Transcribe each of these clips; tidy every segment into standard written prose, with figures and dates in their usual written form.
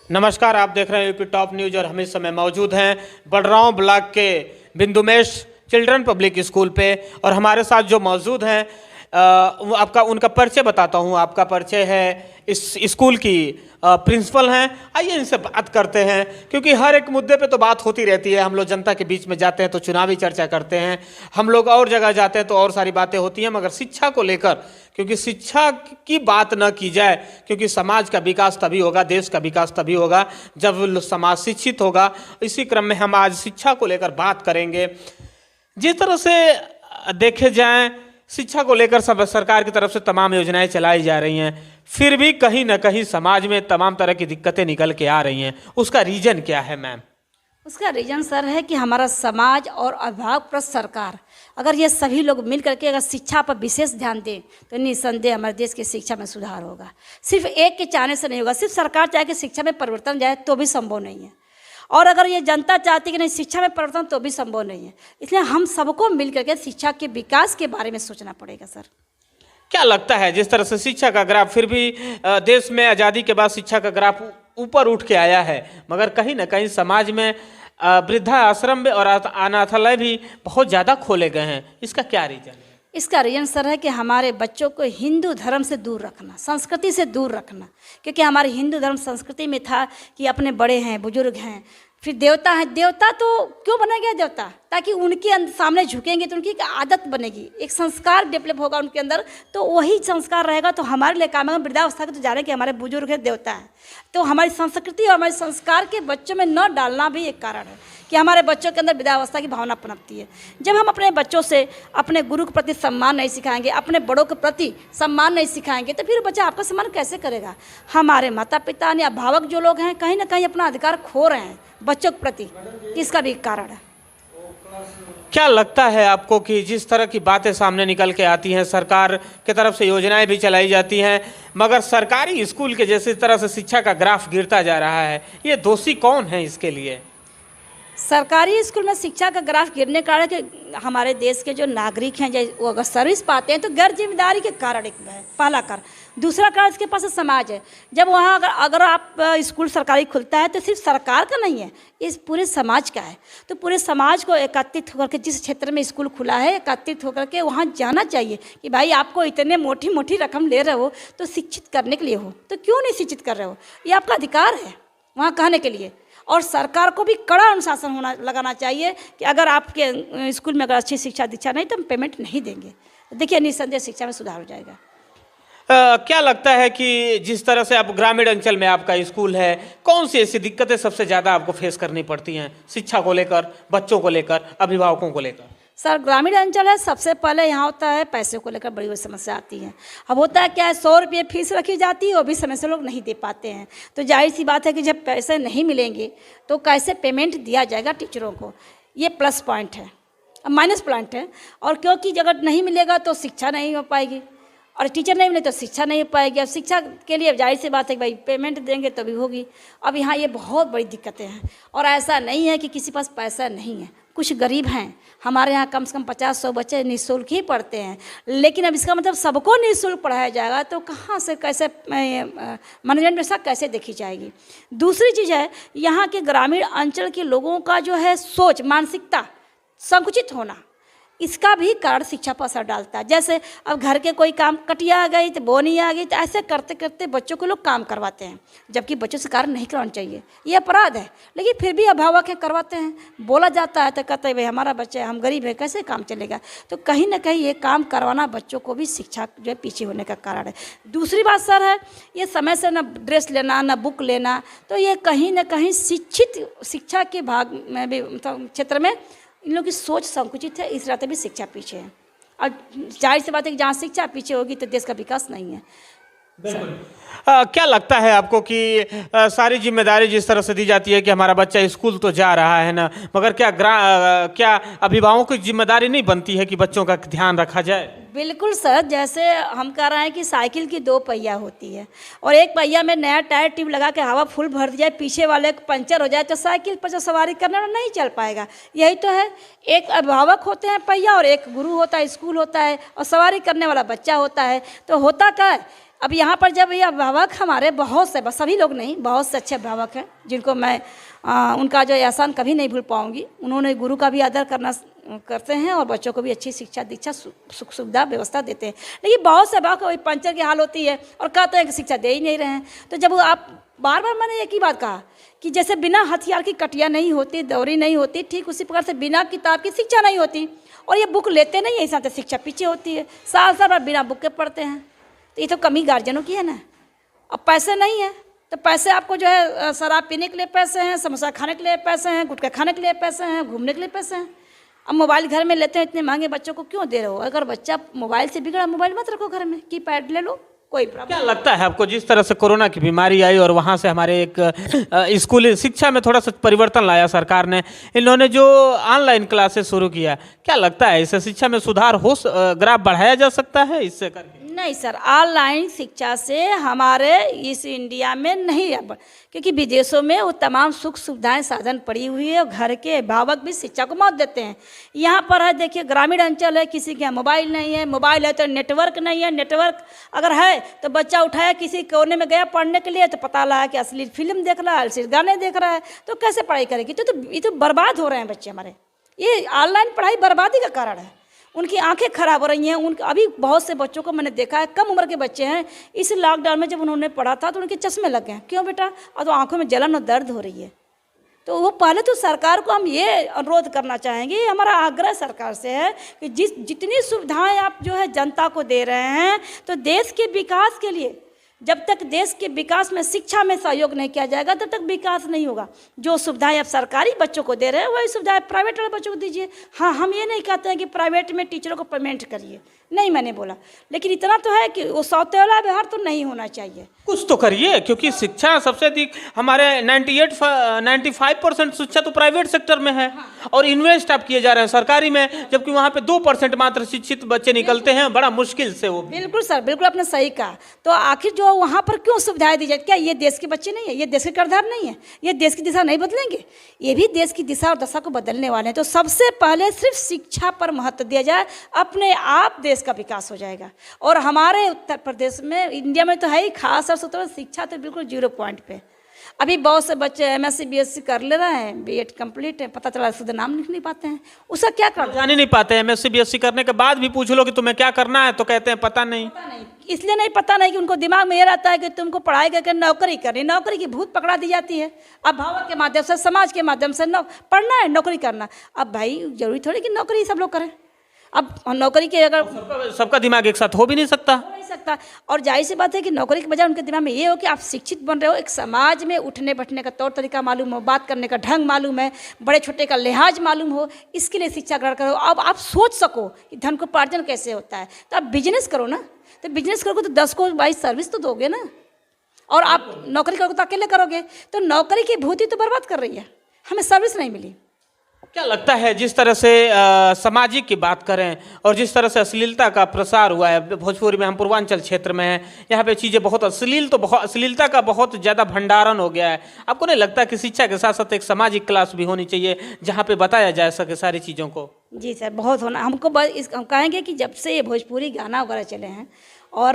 नमस्कार, आप देख रहे हैं यूपी टॉप न्यूज और हम इस समय मौजूद हैं बडरांव ब्लॉक के बिंदुमेश चिल्ड्रन पब्लिक स्कूल पे। और हमारे साथ जो मौजूद हैं आपका उनका परिचय बताता हूं। आपका परिचय है इस स्कूल की प्रिंसिपल हैं। आइए इनसे बात करते हैं, क्योंकि हर एक मुद्दे पे तो बात होती रहती है। हम लोग जनता के बीच में जाते हैं तो चुनावी चर्चा करते हैं, हम लोग और जगह जाते हैं तो और सारी बातें होती हैं, मगर शिक्षा को लेकर, क्योंकि शिक्षा की बात न की जाए, क्योंकि समाज का विकास तभी होगा, देश का विकास तभी होगा जब समाज शिक्षित होगा। इसी क्रम में हम आज शिक्षा को लेकर बात करेंगे। जिस तरह से देखे जाएं, शिक्षा को लेकर सब सरकार की तरफ से तमाम योजनाएं चलाई जा रही हैं, फिर भी कहीं ना कहीं समाज में तमाम तरह की दिक्कतें निकल के आ रही हैं। उसका रीजन क्या है मैम? उसका रीजन सर है कि हमारा समाज और अभिभावक प्लस सरकार, अगर ये सभी लोग मिल करके अगर शिक्षा पर विशेष ध्यान दें तो निस्संदेह हमारे देश की शिक्षा में सुधार होगा। सिर्फ एक के चाहने से नहीं होगा। सिर्फ सरकार चाहे कि शिक्षा में परिवर्तन जाए तो भी संभव नहीं है, और अगर ये जनता चाहती है कि नहीं शिक्षा में परिवर्तन तो भी संभव नहीं है। इसलिए हम सबको मिल करके शिक्षा के विकास के बारे में सोचना पड़ेगा। सर क्या लगता है, जिस तरह से शिक्षा का ग्राफ, फिर भी देश में आज़ादी के बाद शिक्षा का ग्राफ ऊपर उठ के आया है, मगर कहीं ना कहीं समाज में वृद्धा आश्रम और अनाथालय भी बहुत ज़्यादा खोले गए हैं। इसका क्या रीजन है? इसका रीजन सर है कि हमारे बच्चों को हिंदू धर्म से दूर रखना, संस्कृति से दूर रखना। क्योंकि हमारे हिंदू धर्म संस्कृति में था कि अपने बड़े हैं, बुजुर्ग हैं, फिर देवता हैं। देवता तो क्यों बना गया देवता? ताकि उनके सामने झुकेंगे तो उनकी एक आदत बनेगी, एक संस्कार डेवलप होगा उनके अंदर, तो वही संस्कार रहेगा तो हमारे लिए काम है। वृद्धावस्था के तो जाने कि हमारे बुजुर्ग हैं, देवता है, तो हमारी संस्कृति और हमारे संस्कार के बच्चों में न डालना भी एक कारण है कि हमारे बच्चों के अंदर वृद्धावस्था की भावना पनपती है। जब हम अपने बच्चों से अपने गुरु के प्रति सम्मान नहीं सिखाएंगे, अपने बड़ों के प्रति सम्मान नहीं सिखाएंगे, तो फिर बच्चा आपका सम्मान कैसे करेगा? हमारे माता पिता या अभिभावक जो लोग हैं कहीं ना कहीं अपना अधिकार खो रहे हैं बच्चों के प्रति, इसका भी एक कारण है। क्या लगता है आपको कि जिस तरह की बातें सामने निकल के आती हैं, सरकार की तरफ से योजनाएं भी चलाई जाती हैं, मगर सरकारी स्कूल के जैसे तरह से शिक्षा का ग्राफ गिरता जा रहा है, ये दोषी कौन है इसके लिए? सरकारी स्कूल में शिक्षा का ग्राफ गिरने का कारण कि हमारे देश के जो नागरिक हैं वो अगर सर्विस पाते हैं तो गैर जिम्मेदारी के कारण एक है पहला कारण। दूसरा कारण इसके पास समाज है। जब वहाँ अगर आप स्कूल सरकारी खुलता है तो सिर्फ सरकार का नहीं है, इस पूरे समाज का है। तो पूरे समाज को एकत्रित होकर के, जिस क्षेत्र में स्कूल खुला है, एकत्रित होकर के वहाँ जाना चाहिए कि भाई आपको इतने मोटी मोटी रकम ले रहे हो तो शिक्षित करने के लिए हो, तो क्यों नहीं शिक्षित कर रहे हो? ये आपका अधिकार है वहाँ कहने के लिए। और सरकार को भी कड़ा अनुशासन लगाना चाहिए कि अगर आपके स्कूल में अगर अच्छी शिक्षा दीक्षा नहीं तो हम पेमेंट नहीं देंगे। देखिए निस्संदेह शिक्षा में सुधार हो जाएगा। क्या लगता है कि जिस तरह से आप ग्रामीण अंचल में आपका स्कूल है, कौन सी ऐसी दिक्कतें सबसे ज़्यादा आपको फेस करनी पड़ती हैं शिक्षा को लेकर, बच्चों को लेकर, अभिभावकों को लेकर? सर ग्रामीण अंचल है, सबसे पहले यहाँ होता है पैसे को लेकर बड़ी बड़ी समस्या आती है। अब होता है क्या है, 100 रुपये फीस रखी जाती है, वो भी समय से लोग नहीं दे पाते हैं। तो जाहिर सी बात है कि जब पैसे नहीं मिलेंगे तो कैसे पेमेंट दिया जाएगा टीचरों को? ये प्लस पॉइंट है। अब माइनस पॉइंट है, और क्योंकि अगर नहीं मिलेगा तो शिक्षा नहीं हो पाएगी, और टीचर नहीं मिले तो शिक्षा नहीं हो पाएगी। अब शिक्षा के लिए जाहिर सी बात है कि भाई पेमेंट देंगे तभी होगी। अब यहाँ ये बहुत बड़ी दिक्कतें हैं, और ऐसा नहीं है कि किसी पास पैसा नहीं है। कुछ गरीब हैं, हमारे यहाँ कम से कम 50-100 बच्चे निःशुल्क ही पढ़ते हैं, लेकिन अब इसका मतलब सबको निःशुल्क पढ़ाया जाएगा तो कहाँ से कैसे मैनेजमेंट व्यवस्था कैसे देखी जाएगी? दूसरी चीज़ है, यहाँ के ग्रामीण अंचल के लोगों का जो है सोच, मानसिकता संकुचित होना, इसका भी कारण शिक्षा पर असर डालता है। जैसे अब घर के कोई काम, कटिया आ गई तो बोनी आ गई, तो ऐसे करते करते बच्चों को लोग काम करवाते हैं, जबकि बच्चों से कार्य नहीं करवाना चाहिए। ये अपराध है, लेकिन फिर भी अभिभावक हैं करवाते हैं। बोला जाता है तो कहते हैं भाई हमारा बच्चा है, हम गरीब है, कैसे काम चलेगा? तो कहीं ना कहीं ये काम करवाना बच्चों को भी शिक्षा जो है पीछे होने का कारण है। दूसरी बात सर है, ये समय से ना ड्रेस लेना, ना बुक लेना, तो ये कहीं ना कहीं शिक्षा के भाग में भी क्षेत्र में इन लोगों की सोच संकुचित है, इस तरह से भी शिक्षा पीछे है। और जाहिर सी बात है कि जहाँ शिक्षा पीछे होगी तो देश का विकास नहीं है। क्या लगता है आपको कि सारी जिम्मेदारी जिस तरह से दी जाती है कि हमारा बच्चा स्कूल तो जा रहा है ना, मगर क्या अभिभावकों की जिम्मेदारी नहीं बनती है कि बच्चों का ध्यान रखा जाए? बिल्कुल सर, जैसे हम कह रहे हैं कि साइकिल की 2 पहिया होती है, और एक पहिया में नया टायर ट्यूब लगा के हवा फुल भर दिया, पीछे वाले को पंचर हो जाए तो साइकिल पर जो सवारी करने वाला नहीं चल पाएगा। यही तो है, एक अभिभावक होते हैं पहिया, और एक गुरु होता है, स्कूल होता है, और सवारी करने वाला बच्चा होता है। तो होता क्या है अब यहाँ पर जब ये अभिभावक हमारे बहुत से, बस सभी लोग नहीं, बहुत से अच्छे अभिभावक हैं जिनको मैं उनका जो एहसान कभी नहीं भूल पाऊँगी। उन्होंने गुरु का भी आदर करते हैं और बच्चों को भी अच्छी शिक्षा दीक्षा सुख सुविधा व्यवस्था देते हैं। लेकिन बहुत से अभिभावक वही पंचर की हाल होती है और कहते हैं कि शिक्षा दे ही नहीं रहे हैं। तो जब आप बार बार मैंने एक ही बात कहा कि जैसे बिना हथियार की कटिया नहीं होती, दौरी नहीं होती, ठीक उसी प्रकार से बिना किताब की शिक्षा नहीं होती। और ये बुक लेते नहीं है, इस तरह शिक्षा पीछे होती है, साल साल बाद बिना बुक के पढ़ते हैं। तो ये तो कमी गार्जियनों की है ना। अब पैसे नहीं है तो पैसे आपको जो है शराब पीने के लिए पैसे हैं, समोसा खाने के लिए पैसे हैं, गुटखा खाने के लिए पैसे हैं, घूमने के लिए पैसे हैं। अब मोबाइल घर में लेते हैं, इतने महंगे बच्चों को क्यों दे रहे हो? अगर बच्चा मोबाइल से बिगड़ा, मोबाइल मत रखो घर में, कीपैड ले लो, कोई प्रॉब्लम। क्या लगता है आपको, जिस तरह से कोरोना की बीमारी आई और वहाँ से हमारे एक स्कूली शिक्षा में थोड़ा सा परिवर्तन लाया सरकार ने, इन्होंने जो ऑनलाइन क्लासेस शुरू किया, क्या लगता है इससे शिक्षा में सुधार हो, ग्राफ बढ़ाया जा सकता है इससे करके? नहीं सर, ऑनलाइन शिक्षा से हमारे इस इंडिया में नहीं है, क्योंकि विदेशों में वो तमाम सुख सुविधाएं साधन पड़ी हुई है और घर के अभिभावक भी शिक्षा को महत्व देते हैं। यहाँ पर है, देखिए ग्रामीण अंचल है, किसी के यहाँ मोबाइल नहीं है, मोबाइल है तो नेटवर्क नहीं है, नेटवर्क अगर है तो बच्चा उठाया किसी कोने में गया पढ़ने के लिए तो पता लगा कि अश्लील फिल्म देख रहा है, अश्लील गाने देख रहा है, तो कैसे पढ़ाई करेगी? तो ये तो बर्बाद हो रहे हैं बच्चे हमारे। ये ऑनलाइन पढ़ाई बर्बादी का कारण है, उनकी आंखें खराब हो रही हैं। उनके अभी बहुत से बच्चों को मैंने देखा है, कम उम्र के बच्चे हैं, इस लॉकडाउन में जब उन्होंने पढ़ा था तो उनके चश्मे लग गए। क्यों बेटा? और तो आंखों में जलन और दर्द हो रही है। तो वो पहले तो सरकार को हम ये अनुरोध करना चाहेंगे, हमारा आग्रह सरकार से है कि जितनी सुविधाएं आप जो है जनता को दे रहे हैं, तो देश के विकास के लिए, जब तक देश के विकास में शिक्षा में सहयोग नहीं किया जाएगा तब तक विकास नहीं होगा। जो सुविधाएं आप सरकारी बच्चों को दे रहे हैं वही सुविधाएं प्राइवेट वाले बच्चों को दीजिए। हाँ, हम ये नहीं कहते हैं कि प्राइवेट में टीचरों को पेमेंट करिए, नहीं मैंने बोला, लेकिन इतना तो है कि वो सौतेला व्यवहार तो नहीं होना चाहिए। कुछ तो करिए, क्योंकि शिक्षा सबसे अधिक हमारे 95% शिक्षा तो प्राइवेट सेक्टर में है। और इन्वेस्ट आप किए जा रहे हैं सरकारी में, जबकि वहाँ पे 2% मात्र शिक्षित बच्चे निकलते हैं, बड़ा मुश्किल से वो। बिल्कुल सर, बिल्कुल आपने सही कहा। तो आखिर जो वहाँ पर क्यों सुविधाएं दी जाए? क्या ये देश के बच्चे नहीं है? ये देश के किरदार नहीं है? ये देश की दिशा नहीं बदलेंगे? ये भी देश की दिशा और दशा को बदलने वाले हैं। तो सबसे पहले सिर्फ शिक्षा पर महत्व दिया जाए, अपने आप देश का विकास हो जाएगा। और हमारे उत्तर प्रदेश में, इंडिया में तो है ही, खास और तो शिक्षा तो बिल्कुल 0 पॉइंट पे। अभी बहुत से बच्चे MSc BSc कर ले रहे हैं, B.Ed कंप्लीट है, पता चला शुद्ध नाम लिख नहीं पाते हैं, उसका क्या करना? जान ही नहीं पाते। MSc BSc करने के बाद भी पूछ लो कि तुम्हें क्या करना है तो कहते हैं पता नहीं। इसलिए नहीं पता नहीं कि उनको दिमाग में ये रहता है कि तुमको पढ़ाई करके नौकरी करनी, नौकरी की भूत पकड़ा दी जाती है। अब भावक के माध्यम से, समाज के माध्यम से पढ़ना है, नौकरी करना। अब भाई जरूरी थोड़ी कि नौकरी सब लोग करें। अब नौकरी के अगर सबका दिमाग एक साथ हो भी नहीं सकता। और जाहिर सी बात है कि नौकरी के बजाय उनके दिमाग में ये हो कि आप शिक्षित बन रहे हो, एक समाज में उठने बैठने का तौर तरीका मालूम हो, बात करने का ढंग मालूम है, बड़े छोटे का लिहाज मालूम हो, इसके लिए शिक्षा ग्रहण करो। अब आप सोच सको कि धन को उपार्जन कैसे होता है, तो आप बिजनेस करो ना। तो बिजनेस करोगे तो 10 को 22 सर्विस तो दोगे ना। और आप नौकरी करोगे तो अकेले करोगे, तो नौकरी की भूति तो बर्बाद कर रही है, हमें सर्विस नहीं मिली। क्या लगता है, जिस तरह से सामाजिक की बात करें और जिस तरह से अश्लीलता का प्रसार हुआ है भोजपुरी में, हम पूर्वांचल क्षेत्र में हैं, यहाँ पे चीज़ें बहुत अश्लीलता का बहुत ज़्यादा भंडारण हो गया है। आपको नहीं लगता कि शिक्षा के साथ साथ एक सामाजिक क्लास भी होनी चाहिए जहाँ पे बताया जा सके सारी चीज़ों को? जी सर, बहुत होना। हमको हम कहेंगे कि जब से ये भोजपुरी गाना वगैरह चले हैं, और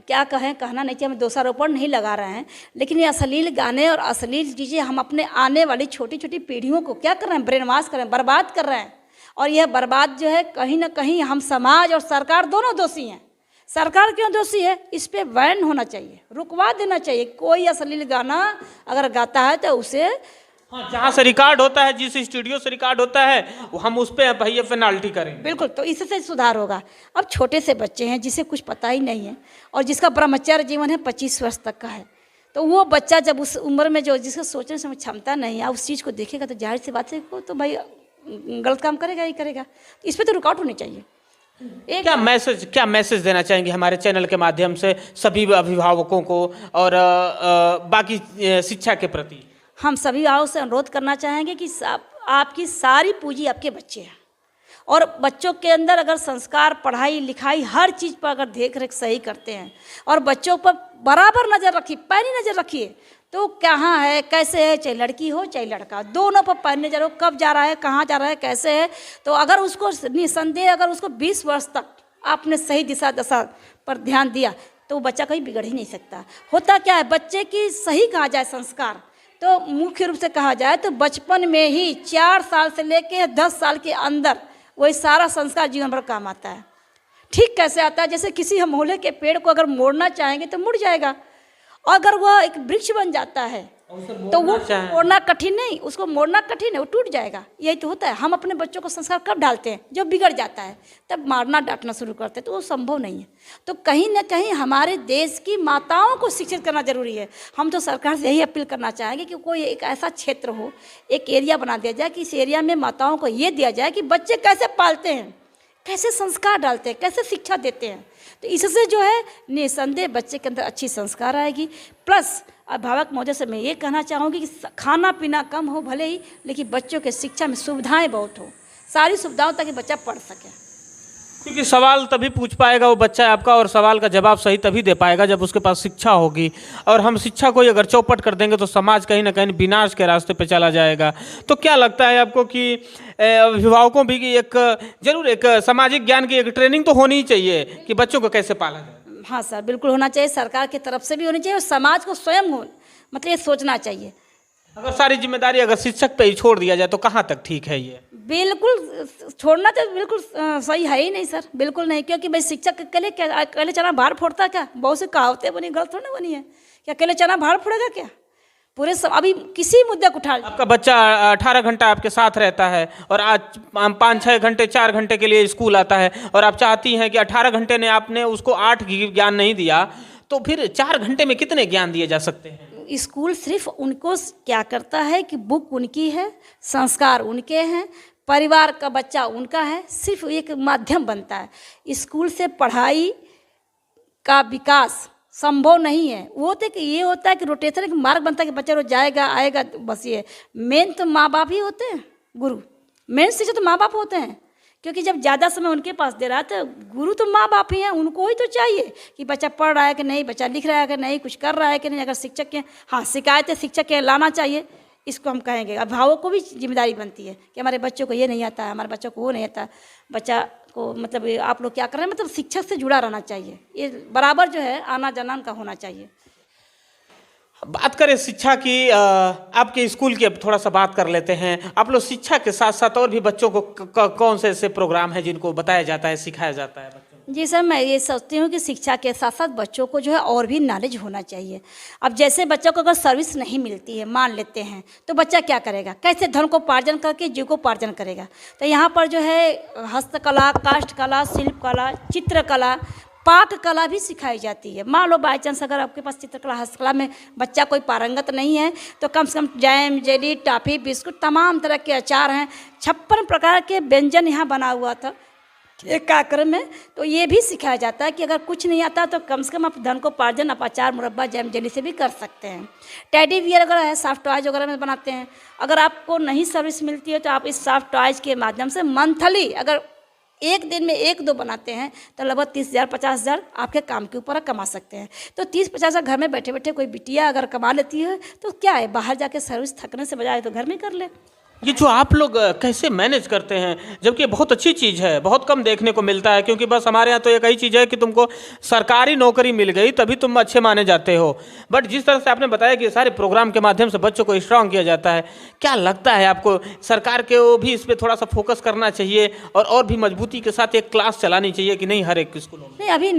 क्या कहें, कहना नहीं चाहिए, हम दोषारोपण नहीं लगा रहे हैं, लेकिन ये अश्लील गाने और अश्लील चीज़ें हम अपने आने वाली छोटी छोटी पीढ़ियों को क्या कर रहे हैं, ब्रेन वॉश कर रहे हैं, बर्बाद कर रहे हैं। और यह बर्बाद जो है, कहीं ना कहीं हम समाज और सरकार दोनों दोषी हैं। सरकार क्यों दोषी है? इस पर बैन होना चाहिए, रुकवा देना चाहिए। कोई अश्लील गाना अगर गाता है तो उसे, हाँ, जहाँ से रिकॉर्ड होता है, जिस स्टूडियो से रिकॉर्ड होता है, हम उस पर भैया पेनाल्टी करें। बिल्कुल, तो इससे सुधार होगा। अब छोटे से बच्चे हैं जिसे कुछ पता ही नहीं है और जिसका ब्रह्मचर्य जीवन है 25 वर्ष तक का है, तो वो बच्चा जब उस उम्र में जो जिसका सोचने से क्षमता नहीं है, उस चीज़ को देखेगा तो जाहिर सी बात है वो तो भाई गलत काम करेगा ही करेगा। इस पर तो रुकावट होनी चाहिए। क्या मैसेज देना चाहेंगे हमारे चैनल के माध्यम से सभी अभिभावकों को और बाकी शिक्षा के प्रति? हम सभी आओ से अनुरोध करना चाहेंगे कि आपकी सारी पूंजी आपके बच्चे हैं, और बच्चों के अंदर अगर संस्कार, पढ़ाई लिखाई, हर चीज़ पर अगर देख रेख सही करते हैं और बच्चों पर बराबर नज़र रखिए, पैनी नज़र रखिए, तो कहाँ है, कैसे है, चाहे लड़की हो चाहे लड़का, दोनों पर पैनी नज़र हो, कब जा रहा है, कहाँ जा रहा है, कैसे है। तो अगर उसको निसंदेह, अगर उसको 20 वर्ष तक आपने सही दिशा दशा पर ध्यान दिया, तो वो बच्चा कहीं बिगड़ ही नहीं सकता। होता क्या है, बच्चे की सही कहा जाए संस्कार, तो मुख्य रूप से कहा जाए तो बचपन में ही 4 साल से लेके 10 साल के अंदर वही सारा संस्कार जीवन भर काम आता है। ठीक कैसे आता है, जैसे किसी हम मोहल्ले के पेड़ को अगर मोड़ना चाहेंगे तो मुड़ जाएगा, और अगर वह एक वृक्ष बन जाता है तो वो मोड़ना कठिन नहीं, उसको मोड़ना कठिन है, वो टूट जाएगा। यही तो होता है। हम अपने बच्चों को संस्कार कब डालते हैं, जब बिगड़ जाता है, तब मारना डांटना शुरू करते हैं, तो वो संभव नहीं है। तो कहीं ना कहीं हमारे देश की माताओं को शिक्षित करना जरूरी है। हम तो सरकार से यही अपील करना चाहेंगे कि कोई एक ऐसा क्षेत्र हो, एक एरिया बना दिया जाए कि इस एरिया में माताओं को ये दिया जाए कि बच्चे कैसे पालते हैं, कैसे संस्कार डालते हैं, कैसे शिक्षा देते हैं। तो इससे जो है निसंदेह बच्चे के अंदर अच्छी संस्कार आएगी। प्लस अभिभावक महोदय से मैं ये कहना चाहूँगी कि खाना पीना कम हो भले ही, लेकिन बच्चों के शिक्षा में सुविधाएं बहुत हो, सारी सुविधाओं ताकि बच्चा पढ़ सके। क्योंकि सवाल तभी पूछ पाएगा वो बच्चा आपका, और सवाल का जवाब सही तभी दे पाएगा जब उसके पास शिक्षा होगी। और हम शिक्षा को ही अगर चौपट कर देंगे तो समाज कहीं ना कहीं विनाश के रास्ते पे चला जाएगा। तो क्या लगता है आपको कि अभिभावकों भी की एक जरूर एक सामाजिक ज्ञान की एक ट्रेनिंग तो होनी ही चाहिए कि बच्चों को कैसे पाला जाए? हाँ सर, बिल्कुल होना चाहिए, सरकार की तरफ से भी होनी चाहिए और समाज को स्वयं हो मतलब ये सोचना चाहिए। अगर सारी जिम्मेदारी अगर शिक्षक पे ही छोड़ दिया जाए तो कहाँ तक ठीक है ये? बिल्कुल छोड़ना तो बिल्कुल सही है ही नहीं सर, बिल्कुल नहीं। क्योंकि भाई शिक्षक अकेले क्या अकेले चना भार फोड़ता है क्या? बहुत सी कहावतें बनी, गलत थोड़ी बनी है कि अकेले चना भार फोड़ेगा क्या? पूरे अभी किसी मुद्दे को उठा, आपका बच्चा 18 घंटा आपके साथ रहता है और आज 5-6 घंटे 4 घंटे के लिए स्कूल आता है, और आप चाहती हैं कि 18 घंटे ने आपने उसको 8 ज्ञान नहीं दिया, तो फिर 4 घंटे में कितने ज्ञान दिए जा सकते हैं? स्कूल सिर्फ उनको क्या करता है कि बुक उनकी है, संस्कार उनके हैं, परिवार का बच्चा उनका है, सिर्फ एक माध्यम बनता है। स्कूल से पढ़ाई का विकास संभव नहीं है। वो होता है कि ये होता है कि रोटेशन एक मार्ग बनता है कि बच्चा रोज जाएगा आएगा, बस ये मेन तो माँ बाप ही होते हैं, गुरु मेन शिक्षक तो माँ बाप होते हैं। क्योंकि जब ज़्यादा समय उनके पास दे रहा है तो गुरु तो माँ बाप ही हैं, उनको ही तो चाहिए कि बच्चा पढ़ रहा है कि नहीं, बच्चा लिख रहा है कि नहीं, कुछ कर रहा है कि नहीं। अगर शिक्षक के हाँ शिकायतें शिक्षक के लाना चाहिए, इसको हम कहेंगे। अभिभावक को भी जिम्मेदारी बनती है कि हमारे बच्चों को ये नहीं आता है, हमारे बच्चों को वो नहीं आता, बच्चा को मतलब आप लोग क्या कर रहे हैं, मतलब शिक्षक से जुड़ा रहना चाहिए। ये बराबर जो है आना जाना का होना चाहिए। बात करें शिक्षा की, आपके स्कूल की अब थोड़ा सा बात कर लेते हैं। आप लोग शिक्षा के साथ साथ और भी बच्चों को कौन से ऐसे प्रोग्राम हैं जिनको बताया जाता है, सिखाया जाता है बच्चों को? जी सर, मैं ये सोचती हूँ कि शिक्षा के साथ साथ बच्चों को जो है और भी नॉलेज होना चाहिए। अब जैसे बच्चों को अगर सर्विस नहीं मिलती है, मान लेते हैं, तो बच्चा क्या करेगा, कैसे धन को उपार्जन करके जीव को उपार्जन करेगा। तो यहाँ पर जो है हस्तकला, काष्ठकला, शिल्पकला, चित्रकला, पाक कला भी सिखाई जाती है। मान लो बाई चांस अगर आपके पास चित्रकला हस्तकला में बच्चा कोई पारंगत नहीं है तो कम से कम जैम, जेली, टॉफ़ी, बिस्कुट, तमाम तरह के अचार हैं, 56 प्रकार के व्यंजन यहाँ बना हुआ था एक कार्यक्रम में। तो ये भी सिखाया जाता है कि अगर कुछ नहीं आता तो कम से कम आप धन को उपार्जन आप अचार, मुरब्बा, जैम, जेली से भी कर सकते हैं। टेडी बियर वगैरह है, सॉफ्ट टॉयज वगैरह में बनाते हैं। अगर आपको नहीं सर्विस मिलती है तो आप इस सॉफ्ट टॉयज के माध्यम से मंथली अगर एक दिन में 1-2 बनाते हैं तो लगभग 30,000 50,000 आपके काम के ऊपर कमा सकते हैं। तो 30-50,000 घर में बैठे बैठे कोई बिटिया अगर कमा लेती है तो क्या है, बाहर जाके सर्विस थकने से बजाय तो घर में कर ले। ये जो आप लोग कैसे मैनेज करते हैं, जबकि ये बहुत अच्छी चीज़ है, बहुत कम देखने को मिलता है। क्योंकि बस हमारे यहाँ तो एक ही चीज़ है कि तुमको सरकारी नौकरी मिल गई तभी तुम अच्छे माने जाते हो। बट जिस तरह से आपने बताया कि सारे प्रोग्राम के माध्यम से बच्चों को स्ट्रांग किया जाता है, क्या लगता है आपको सरकार को भी इस पर थोड़ा सा फोकस करना चाहिए और भी मजबूती के साथ एक क्लास चलानी चाहिए कि नहीं हर एक स्कूलों में? नहीं, अभी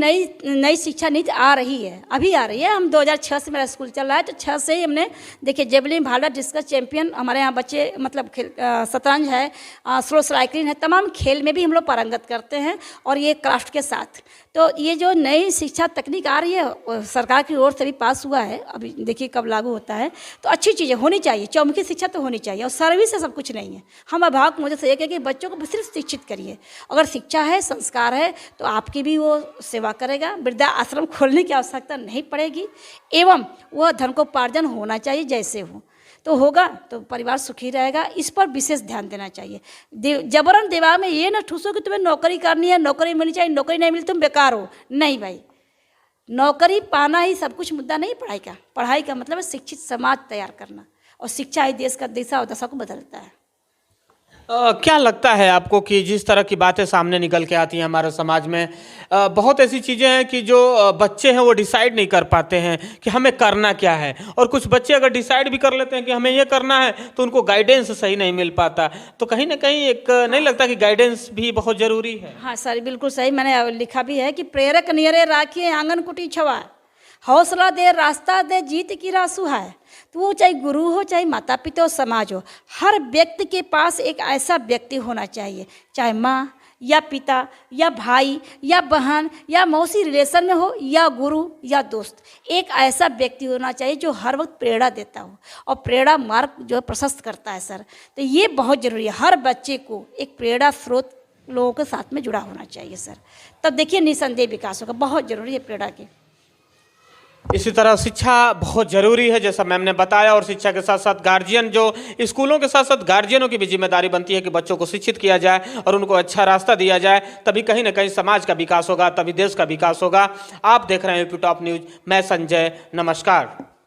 नई शिक्षा नीति आ रही है, अभी आ रही है। हम 2006 से मेरा स्कूल चल रहा है, तो 6 से ही हमने देखिए जेवलिन, भाला, डिस्कस चैंपियन, हमारे यहाँ बच्चे मतलब शतरंज है, स्लो साइकिलिंग है, तमाम खेल में भी हम लोग पारंगत करते हैं और ये क्राफ्ट के साथ। तो ये जो नई शिक्षा तकनीक आ रही है सरकार की ओर से भी पास हुआ है, अभी देखिए कब लागू होता है। तो अच्छी चीज़ें होनी चाहिए, चौमुखी शिक्षा तो होनी चाहिए और सर्विस से सब कुछ नहीं है। हम अभिभावक मुझे से एक है कि बच्चों को सिर्फ शिक्षित करिए। अगर शिक्षा है, संस्कार है तो आपकी भी वो सेवा करेगा। वृद्धा आश्रम खोलने की आवश्यकता नहीं पड़ेगी, एवं वह धन को उपार्जन होना चाहिए जैसे हो तो होगा तो परिवार सुखी रहेगा। इस पर विशेष ध्यान देना चाहिए। जबरन दिमाग में ये ना ठूसो कि तुम्हें नौकरी करनी है, नौकरी मिलनी चाहिए, नौकरी नहीं मिली तुम बेकार हो। नहीं भाई, नौकरी पाना ही सब कुछ मुद्दा नहीं पढ़ाई का। पढ़ाई का मतलब है शिक्षित समाज तैयार करना, और शिक्षा ही देश का दिशा और दशा को बदलता है। क्या लगता है आपको कि जिस तरह की बातें सामने निकल के आती हैं हमारे समाज में, बहुत ऐसी चीज़ें हैं कि जो बच्चे हैं वो डिसाइड नहीं कर पाते हैं कि हमें करना क्या है, और कुछ बच्चे अगर डिसाइड भी कर लेते हैं कि हमें ये करना है तो उनको गाइडेंस सही नहीं मिल पाता, तो कहीं ना कहीं एक नहीं लगता कि गाइडेंस भी बहुत ज़रूरी है? हाँ सर, बिल्कुल सही। मैंने लिखा भी है कि प्रेरक नियरे राखिए आंगन कुटी छवा, हौसला दे रास्ता दे जीत की राह सुहाए। तो वो चाहे गुरु हो, चाहे माता पिता हो, समाज हो, हर व्यक्ति के पास एक ऐसा व्यक्ति होना चाहिए, चाहे माँ या पिता या भाई या बहन या मौसी रिलेशन में हो, या गुरु या दोस्त, एक ऐसा व्यक्ति होना चाहिए जो हर वक्त प्रेरणा देता हो और प्रेरणा मार्ग जो है प्रशस्त करता है सर। तो ये बहुत ज़रूरी है, हर बच्चे को एक प्रेरणा स्रोत लोगों के साथ में जुड़ा होना चाहिए सर, तब देखिए निसंदेह विकास होगा। बहुत ज़रूरी है प्रेरणा की। इसी तरह शिक्षा बहुत ज़रूरी है जैसा मैम ने बताया, और शिक्षा के साथ साथ गार्जियन, जो स्कूलों के साथ साथ गार्जियनों की भी जिम्मेदारी बनती है कि बच्चों को शिक्षित किया जाए और उनको अच्छा रास्ता दिया जाए, तभी कहीं ना कहीं समाज का विकास होगा, तभी देश का विकास होगा। आप देख रहे हैं यूपी टॉप न्यूज़, मैं संजय, नमस्कार।